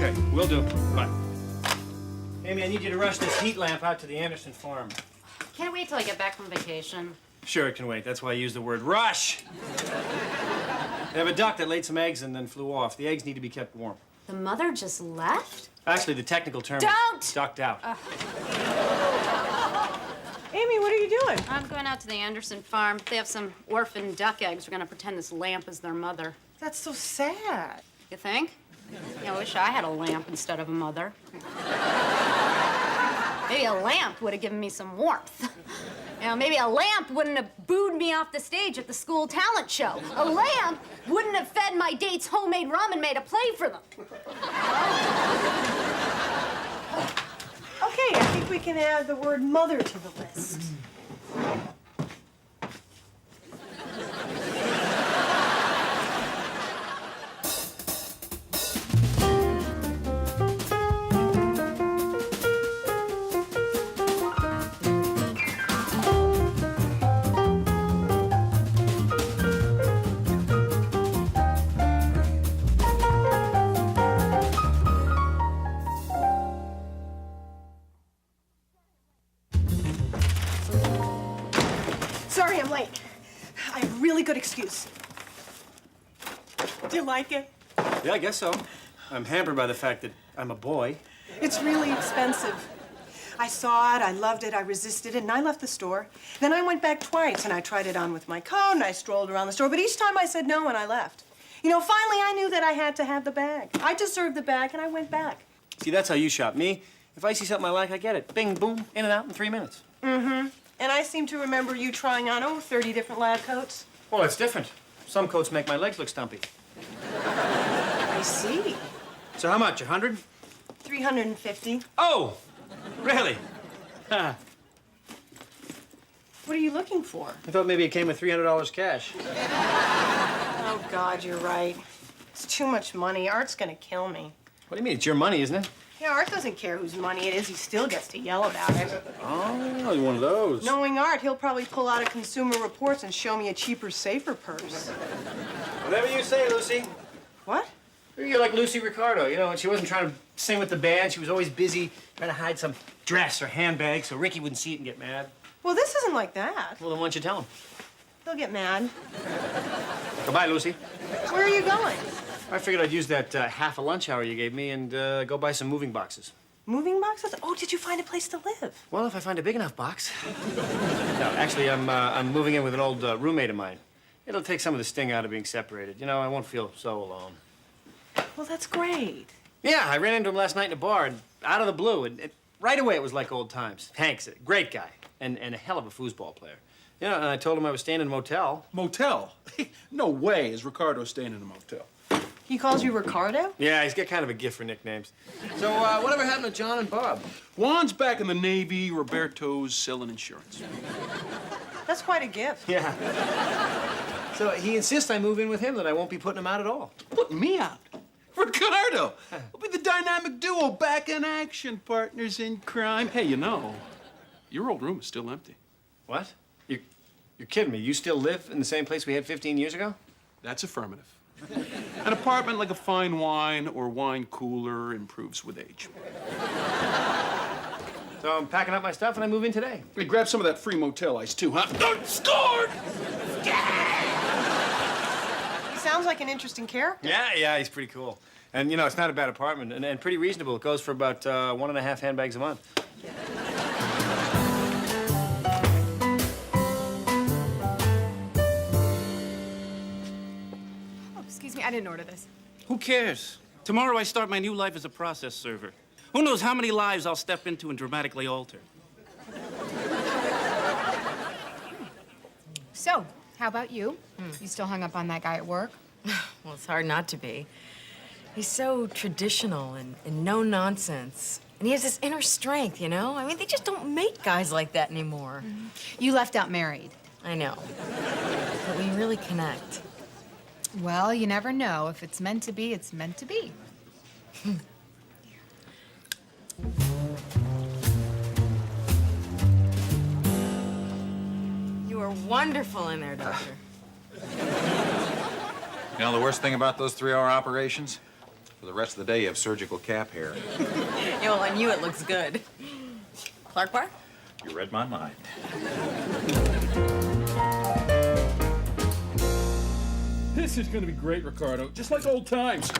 Okay, will do. Bye. Amy, I need you to rush this heat lamp out to the Anderson farm. Can't wait till I get back from vacation. Sure, it can wait. That's why I use the word rush. They have a duck that laid some eggs and then flew off. The eggs need to be kept warm. The mother just left? Actually, the technical term is ducked out. Amy, what are you doing? I'm going out to the Anderson farm. They have some orphan duck eggs. We're going to pretend this lamp is their mother. That's so sad. You think? Yeah, I wish I had a lamp instead of a mother. Maybe a lamp would have given me some warmth. You know, maybe a lamp wouldn't have booed me off the stage at the school talent show. A lamp wouldn't have fed my dates homemade rum and made a play for them. Okay, I think we can add the word mother to the list. Sorry I'm late. I have a really good excuse. Do you like it? Yeah, I guess so. I'm hampered by the fact that I'm a boy. It's really expensive. I saw it, I loved it, I resisted it, and I left the store. Then I went back twice, and I tried it on with my coat, and I strolled around the store, but each time I said no, and I left. You know, finally I knew that I had to have the bag. I deserved the bag, and I went back. See, that's how you shop. Me, if I see something I like, I get it. Bing, boom, in and out in 3 minutes. Mm-hmm. And I seem to remember you trying on, 30 different lab coats. Well, it's different. Some coats make my legs look stumpy. I see. So how much, 100? 350. Oh, really? Huh. What are you looking for? I thought maybe it came with $300 cash. Oh, God, you're right. It's too much money. Art's gonna kill me. What do you mean? It's your money, isn't it? Yeah, Art doesn't care whose money it is. He still gets to yell about it. Oh, you're one of those. Knowing Art, he'll probably pull out of Consumer Reports and show me a cheaper, safer purse. Whatever you say, Lucy. What? You're like Lucy Ricardo, you know, when she wasn't trying to sing with the band, she was always busy trying to hide some dress or handbag so Ricky wouldn't see it and get mad. Well, this isn't like that. Well, then why don't you tell him? They'll get mad. Goodbye, Lucy. Where are you going? I figured I'd use that half a lunch hour you gave me and go buy some moving boxes. Moving boxes? Oh, did you find a place to live? Well, if I find a big enough box. No, actually, I'm moving in with an old roommate of mine. It'll take some of the sting out of being separated. You know, I won't feel so alone. Well, that's great. Yeah, I ran into him last night in a bar, and out of the blue, and right away it was like old times. Hank's a great guy, and a hell of a foosball player. You know, and I told him I was staying in a motel. Motel? No way is Ricardo staying in a motel. He calls you Ricardo? Yeah, he's got kind of a gift for nicknames. So, whatever happened to John and Bob? Juan's back in the Navy, Roberto's selling insurance. That's quite a gift. Yeah. So he insists I move in with him, that I won't be putting him out at all. Put me out. Ricardo! We'll be the dynamic duo back in action, partners in crime. Hey, you know, your old room is still empty. What? You're kidding me. You still live in the same place we had 15 years ago? That's affirmative. An apartment like a fine wine or wine cooler improves with age. So I'm packing up my stuff and I move in today. Hey, grab some of that free motel ice, too, huh? Scored! He sounds like an interesting character. Yeah, he's pretty cool. And, you know, it's not a bad apartment and pretty reasonable. It goes for about 1.5 handbags a month. Excuse me, I didn't order this. Who cares? Tomorrow I start my new life as a process server. Who knows how many lives I'll step into and dramatically alter. So, how about you? You still hung up on that guy at work? Well, it's hard not to be. He's so traditional and no nonsense. And he has this inner strength, you know? I mean, they just don't make guys like that anymore. You left out married. I know. But we really connect. Well, you never know. If it's meant to be, it's meant to be. You are wonderful in there, Doctor. You know the worst thing about those 3-hour operations? For the rest of the day, you have surgical cap hair. Yeah, well, on you it looks good. Clark Bar? You read my mind. This is gonna be great, Ricardo. Just like old times.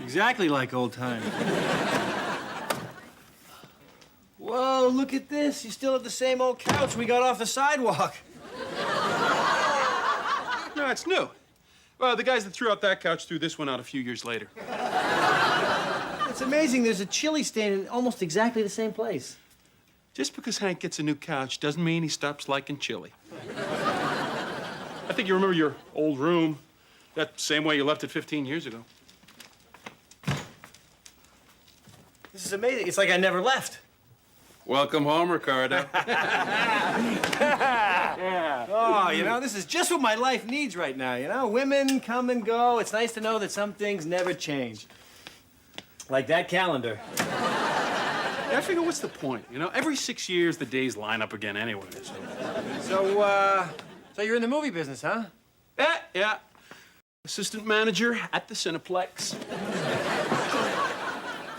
Exactly like old times. Whoa, look at this. You still have the same old couch we got off the sidewalk. No, it's new. Well, the guys that threw out that couch threw this one out a few years later. It's amazing. There's a chili stand in almost exactly the same place. Just because Hank gets a new couch doesn't mean he stops liking chili. I think you remember your old room that same way you left it 15 years ago. This is amazing. It's like I never left. Welcome home, Ricardo. Oh, you know, this is just what my life needs right now, you know? Women come and go. It's nice to know that some things never change. Like that calendar. Yeah, I figure, what's the point? You know, every 6 years, the days line up again anyway, So you're in the movie business, huh? Yeah. Assistant manager at the Cineplex.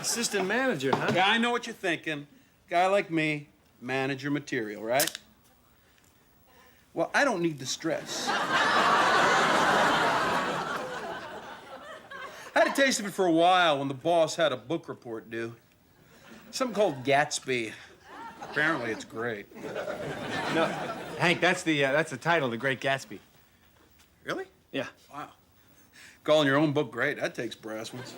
Assistant manager, huh? Yeah, I know what you're thinking. Guy like me, manager material, right? Well, I don't need the stress. I had a taste of it for a while when the boss had a book report due. Something called Gatsby. Apparently, it's great. No, Hank, that's the title, The Great Gatsby. Really? Yeah. Wow. Calling your own book great, that takes brass ones.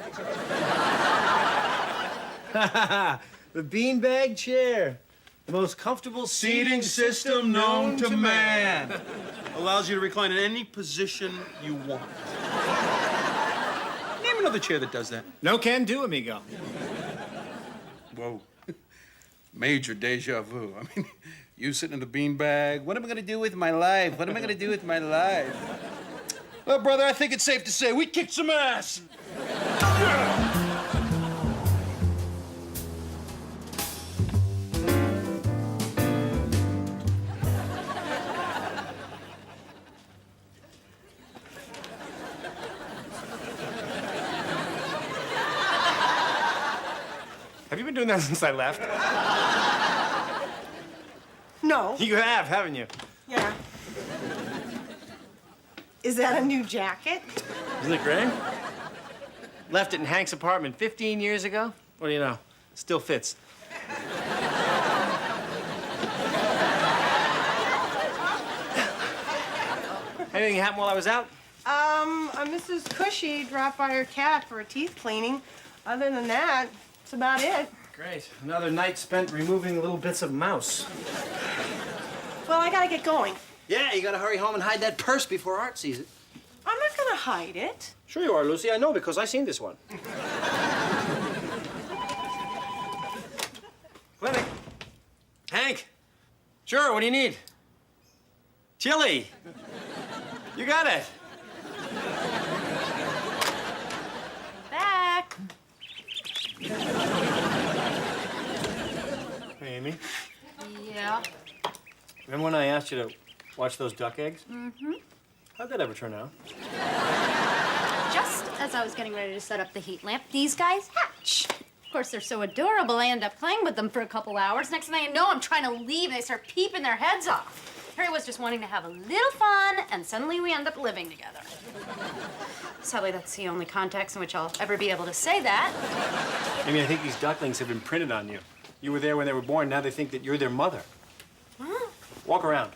The beanbag chair. The most comfortable seating system known to man. Allows you to recline in any position you want. Name another chair that does that. No can do, amigo. Whoa. Major deja vu. I mean, you sitting in the beanbag. What am I gonna do with my life? What am I gonna do with my life? Well, brother, I think it's safe to say we kicked some ass. Have you been doing that since I left? No. You have, haven't you? Yeah. Is that a new jacket? Isn't it great? Left it in Hank's apartment 15 years ago. What do you know? Still fits. Anything happened while I was out? Mrs. Cushy dropped by her cat for a teeth cleaning. Other than that, that's about it. Great. Another night spent removing little bits of mouse. Well, I gotta get going. Yeah, you gotta hurry home and hide that purse before Art sees it. I'm not gonna hide it. Sure you are, Lucy. I know because I seen this one. Clinic. Hank. Sure, what do you need? Chili. You got it. Back. Hey, Amy. Yeah. Remember when I asked you to watch those duck eggs? Mm-hmm. How'd that ever turn out? Just as I was getting ready to set up the heat lamp, these guys hatch. Of course, they're so adorable, I end up playing with them for a couple hours. Next thing I know, I'm trying to leave, and they start peeping their heads off. Harry was just wanting to have a little fun, and suddenly we end up living together. Sadly, that's the only context in which I'll ever be able to say that. Amy, I think these ducklings have been printed on you. You were there when they were born. Now they think that you're their mother. Huh? Walk around.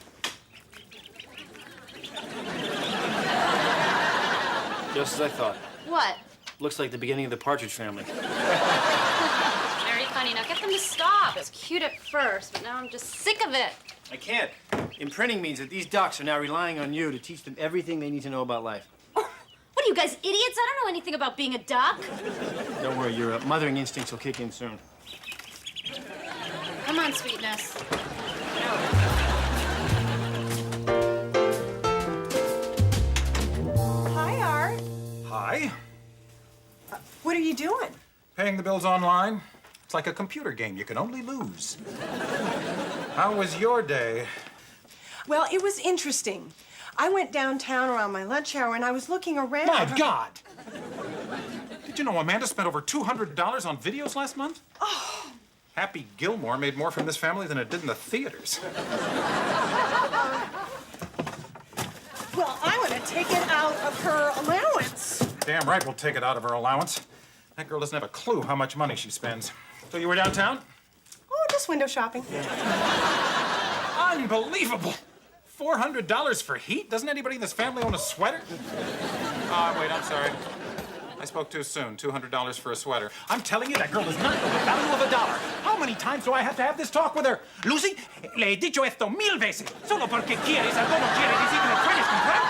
Just as I thought. What? Looks like the beginning of the Partridge Family. Very funny. Now get them to stop. It's cute at first, but now I'm just sick of it. I can't. Imprinting means that these ducks are now relying on you to teach them everything they need to know about life. Oh, what are you guys, idiots? I don't know anything about being a duck. Don't worry, your mothering instincts will kick in soon. Come on, sweetness. Hi, Art. Hi. What are you doing? Paying the bills online? It's like a computer game. You can only lose. How was your day? Well, it was interesting. I went downtown around my lunch hour and I was looking around. My God! Did you know Amanda spent over $200 on videos last month? Oh. Happy Gilmore made more from this family than it did in the theaters. Well, I want to take it out of her allowance. Damn right we'll take it out of her allowance. That girl doesn't have a clue how much money she spends. So you were downtown? Oh, just window shopping. Unbelievable! $400 for heat? Doesn't anybody in this family own a sweater? Wait, I'm sorry. I spoke too soon. $200 for a sweater. I'm telling you, that girl does not know the value of a dollar. How many times do I have to have this talk with her? Lucy, le he dicho esto 1000 veces. Solo porque quieres, algo no quiere decir que lo puedes comprar.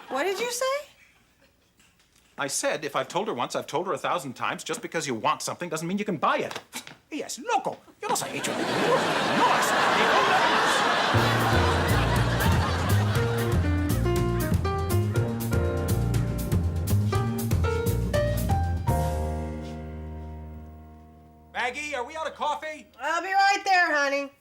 What did you say? I said, if I've told her once, I've told her 1,000 times. Just because you want something doesn't mean you can buy it. Ella es loco. Yo no soy hecho. No es Maggie, are we out of coffee? I'll be right there, honey.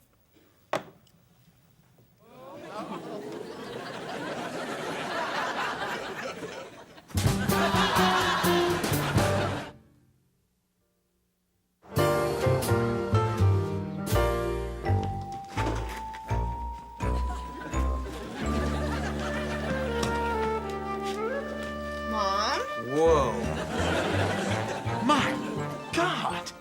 Mom? Whoa. My God.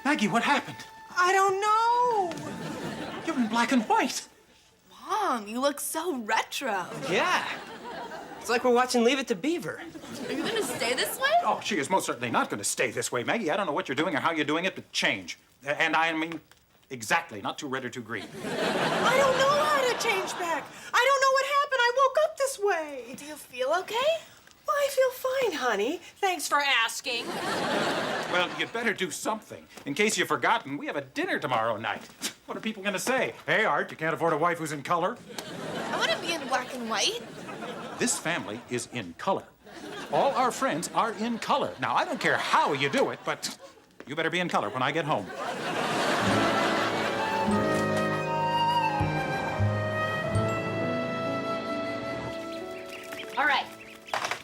Maggie, what happened? I don't know. You're in black and white. Mom, you look so retro. Yeah. It's like we're watching Leave It to Beaver. Are you gonna stay this way? Oh, she is most certainly not going to stay this way, Maggie. I don't know what you're doing or how you're doing it, but change. And I mean, exactly, not too red or too green. I don't know how to change back. I don't know what happened. I woke up this way. Do you feel okay? Well, I feel fine, honey. Thanks for asking. Well, you'd better do something. In case you've forgotten, we have a dinner tomorrow night. What are people going to say? Hey, Art, you can't afford a wife who's in color? I want to be in black and white. This family is in color. All our friends are in color. Now, I don't care how you do it, but you better be in color when I get home. All right.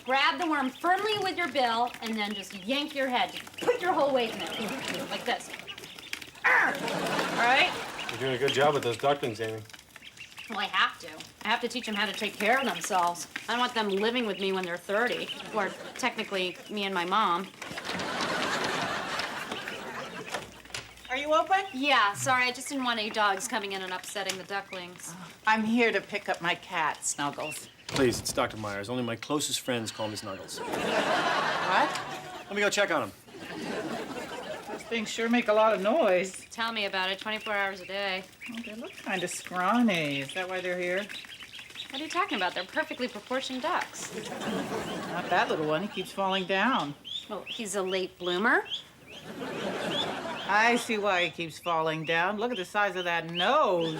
Grab the worm firmly with your bill and then just yank your head. Just put your whole weight in it. Like this. Arr! All right? You're doing a good job with those ducklings, Amy. Well, I have to. I have to teach them how to take care of themselves. I don't want them living with me when they're 30, or technically me and my mom. Are you open? Yeah, sorry, I just didn't want any dogs coming in and upsetting the ducklings. I'm here to pick up my cat, Snuggles. Please, it's Dr. Myers. Only my closest friends call me Snuggles. What? Let me go check on him. Those things sure make a lot of noise. Tell me about it, 24 hours a day. Oh, they look kind of scrawny. Is that why they're here? What are you talking about? They're perfectly proportioned ducks. Not that little one. He keeps falling down. Well, he's a late bloomer. I see why he keeps falling down. Look at the size of that nose.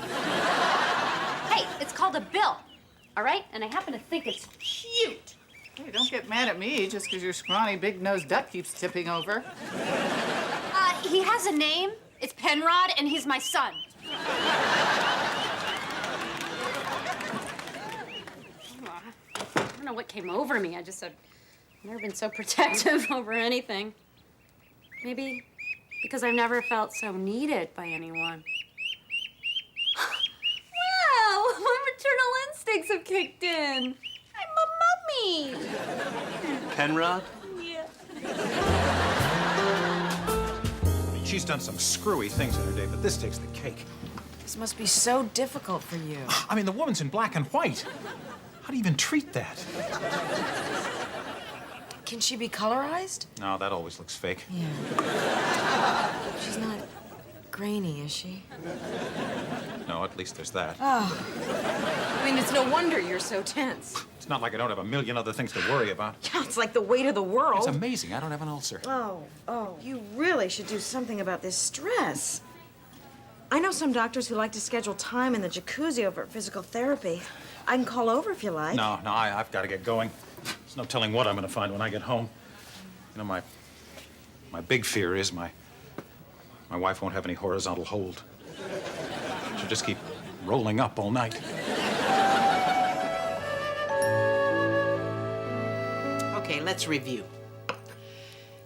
Hey, it's called a bill, all right? And I happen to think it's cute. Hey, don't get mad at me just because your scrawny, big-nosed duck keeps tipping over. He has a name. It's Penrod, and he's my son. I don't know what came over me. I've never been so protective over anything. Maybe because I've never felt so needed by anyone. Wow, my maternal instincts have kicked in. I'm a mummy. Penrod? Yeah. She's done some screwy things in her day, but this takes the cake. This must be so difficult for you. I mean, the woman's in black and white. How do you even treat that? Can she be colorized? No, that always looks fake. Yeah. She's not grainy, is she? No, at least there's that. I mean, it's no wonder you're so tense. It's not like I don't have a million other things to worry about. Yeah, it's like the weight of the world. It's amazing. I don't have an ulcer. Oh, you really should do something about this stress. I know some doctors who like to schedule time in the jacuzzi over at physical therapy. I can call over if you like. No, I've got to get going. There's no telling what I'm going to find when I get home. You know, my big fear is my wife won't have any horizontal hold. She'll just keep rolling up all night. Okay, let's review.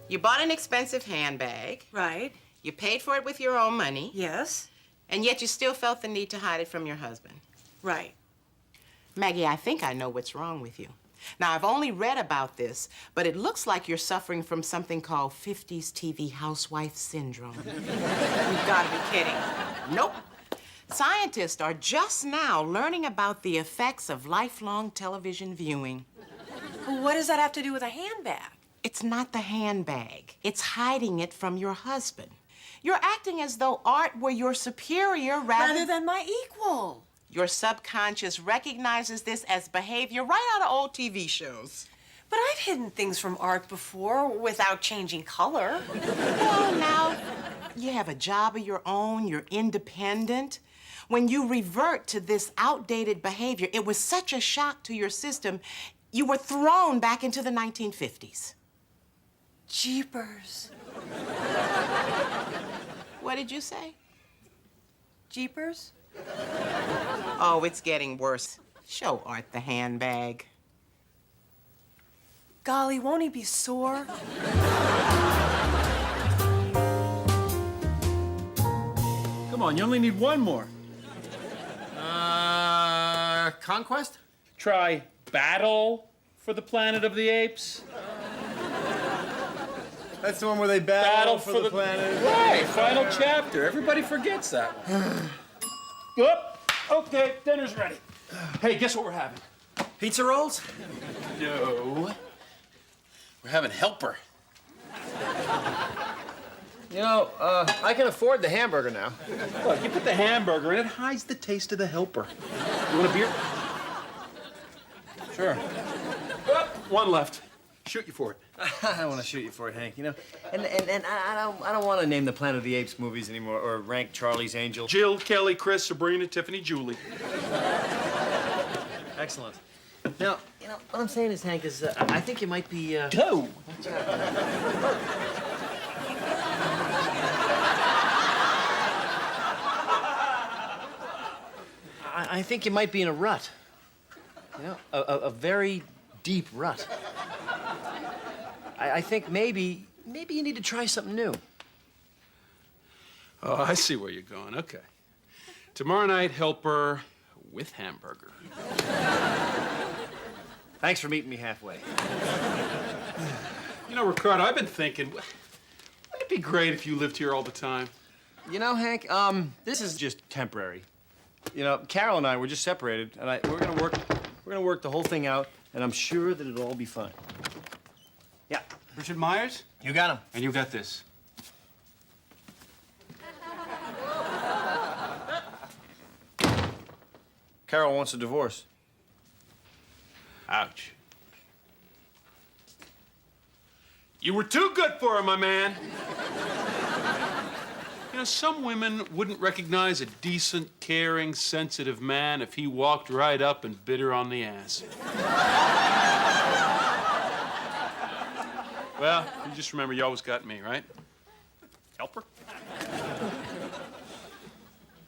You bought an expensive handbag. Right. You paid for it with your own money. Yes. And yet you still felt the need to hide it from your husband. Right. Maggie, I think I know what's wrong with you. Now, I've only read about this, but it looks like you're suffering from something called 50s TV housewife syndrome. You've got to be kidding. Nope. Scientists are just now learning about the effects of lifelong television viewing. Well, what does that have to do with a handbag? It's not the handbag. It's hiding it from your husband. You're acting as though art were your superior Rather than my equal. Your subconscious recognizes this as behavior right out of old TV shows. But I've hidden things from art before without changing color. Well, now, you have a job of your own, you're independent. When you revert to this outdated behavior, it was such a shock to your system, you were thrown back into the 1950s. Jeepers. What did you say? Jeepers? Oh, it's getting worse. Show Art the handbag. Golly, won't he be sore? Come on, you only need one more. Conquest? Try Battle for the Planet of the Apes. That's the one where they Battle for the Planet. Right, final chapter. Everybody forgets that one. Whoop. Okay, dinner's ready. Hey, guess what we're having? Pizza rolls? No. We're having helper. You know, I can afford the hamburger now. Look, you put the hamburger in, it hides the taste of the helper. You want a beer? Sure. Oh, one left. Shoot you for it. I don't want to shoot you for it, Hank. You know, and I don't want to name the Planet of the Apes movies anymore or rank Charlie's Angels. Jill, Kelly, Chris, Sabrina, Tiffany, Julie. Excellent. Now, you know what I'm saying is, Hank, is I think you might be. Go. I think you might be in a rut. You know, a very deep rut. I think maybe you need to try something new. Oh, I see where you're going. Okay. Tomorrow night, helper with hamburger. Thanks for meeting me halfway. You know, Ricardo, I've been thinking, wouldn't it be great if you lived here all the time? You know, Hank, this is just temporary. You know, Carol and I were just separated, and we're gonna work the whole thing out, and I'm sure that it'll all be fine. Yeah. Richard Myers? You got him. And you got this. Carol wants a divorce. Ouch. You were too good for her, my man. You know, some women wouldn't recognize a decent, caring, sensitive man if he walked right up and bit her on the ass. Well, you just remember you always got me, right? Helper?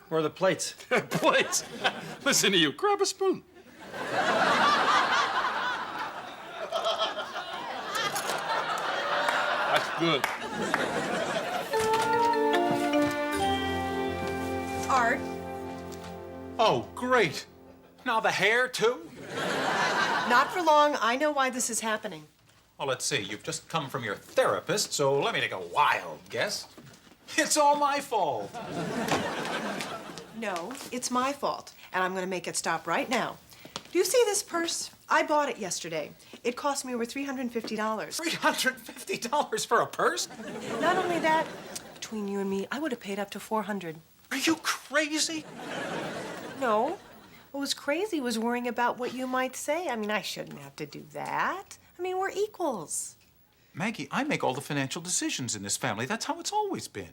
Where are the plates? Plates? Listen to you. Grab a spoon. That's good. Art. Oh, great. Now the hair, too? Not for long. I know why this is happening. Well, let's see. You've just come from your therapist, so let me take a wild guess. It's all my fault. No, it's my fault, and I'm gonna make it stop right now. Do you see this purse? I bought it yesterday. It cost me over $350. $350 for a purse? Not only that, between you and me, I would have paid up to $400. Are you crazy? No. What was crazy was worrying about what you might say. I mean, I shouldn't have to do that. I mean, we're equals. Maggie, I make all the financial decisions in this family. That's how it's always been.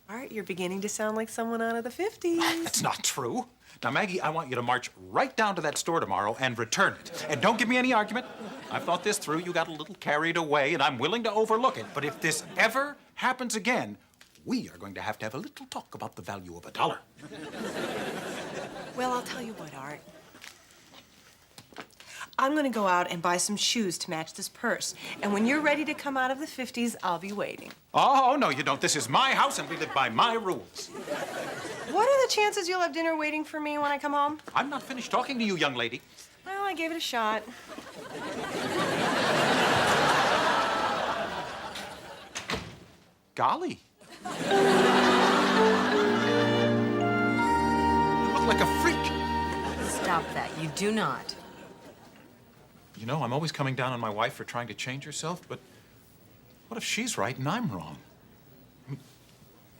Art, you're beginning to sound like someone out of the 50s. That's not true. Now, Maggie, I want you to march right down to that store tomorrow and return it. And don't give me any argument. I've thought this through. You got a little carried away, and I'm willing to overlook it. But if this ever happens again, we are going to have a little talk about the value of $1. Well, I'll tell you what, Art. I'm gonna go out and buy some shoes to match this purse. And when you're ready to come out of the 50s, I'll be waiting. Oh, no, you don't. This is my house, and we live by my rules. What are the chances you'll have dinner waiting for me when I come home? I'm not finished talking to you, young lady. Well, I gave it a shot. Golly. You look like a freak. Stop that. You do not. You know, I'm always coming down on my wife for trying to change herself, but what if she's right and I'm wrong? I mean,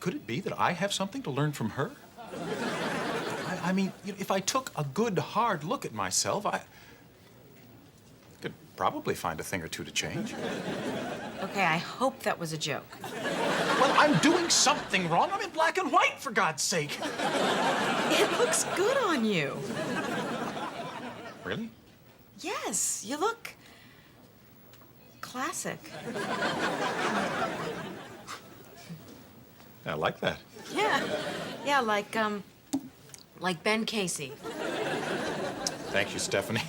could it be that I have something to learn from her? I mean, if I took a good, hard look at myself, I could probably find a thing or two to change. Okay, I hope that was a joke. Well, I'm doing something wrong. I'm in black and white, for God's sake. It looks good on you. Really? Yes, you look classic. I like that. Yeah, like Ben Casey. Thank you, Stephanie.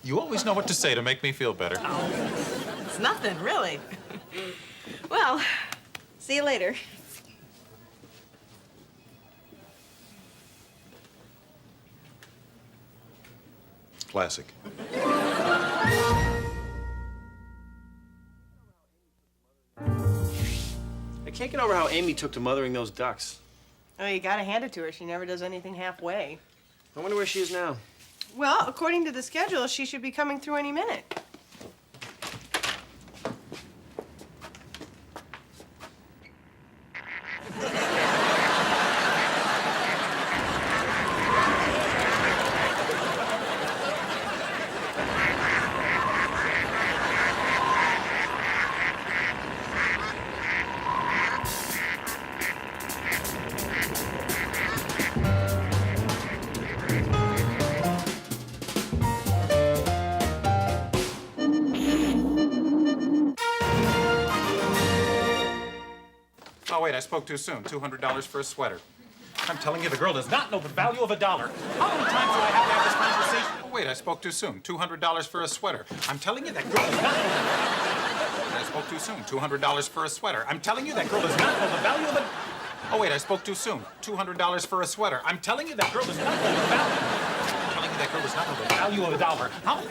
You always know what to say to make me feel better. It's nothing, really. Well, see you later. Classic. I can't get over how Amy took to mothering those ducks. Oh, you gotta hand it to her. She never does anything halfway. I wonder where she is now. Well, according to the schedule, she should be coming through any minute. Oh, wait, I spoke too soon. $200 for a sweater. I'm telling you, the girl does not know the value of a dollar. How many times do I have to have this conversation? Oh, wait, I spoke too soon. $200 for a sweater. I'm telling you, that girl does not know. I spoke too soon. $200 for a sweater. I'm telling you, that girl does not know the value of a... Oh, wait, I spoke too soon. $200 for a sweater. I'm telling you, that girl does not know the value. I'm telling you, that girl does not know the value of a dollar. How...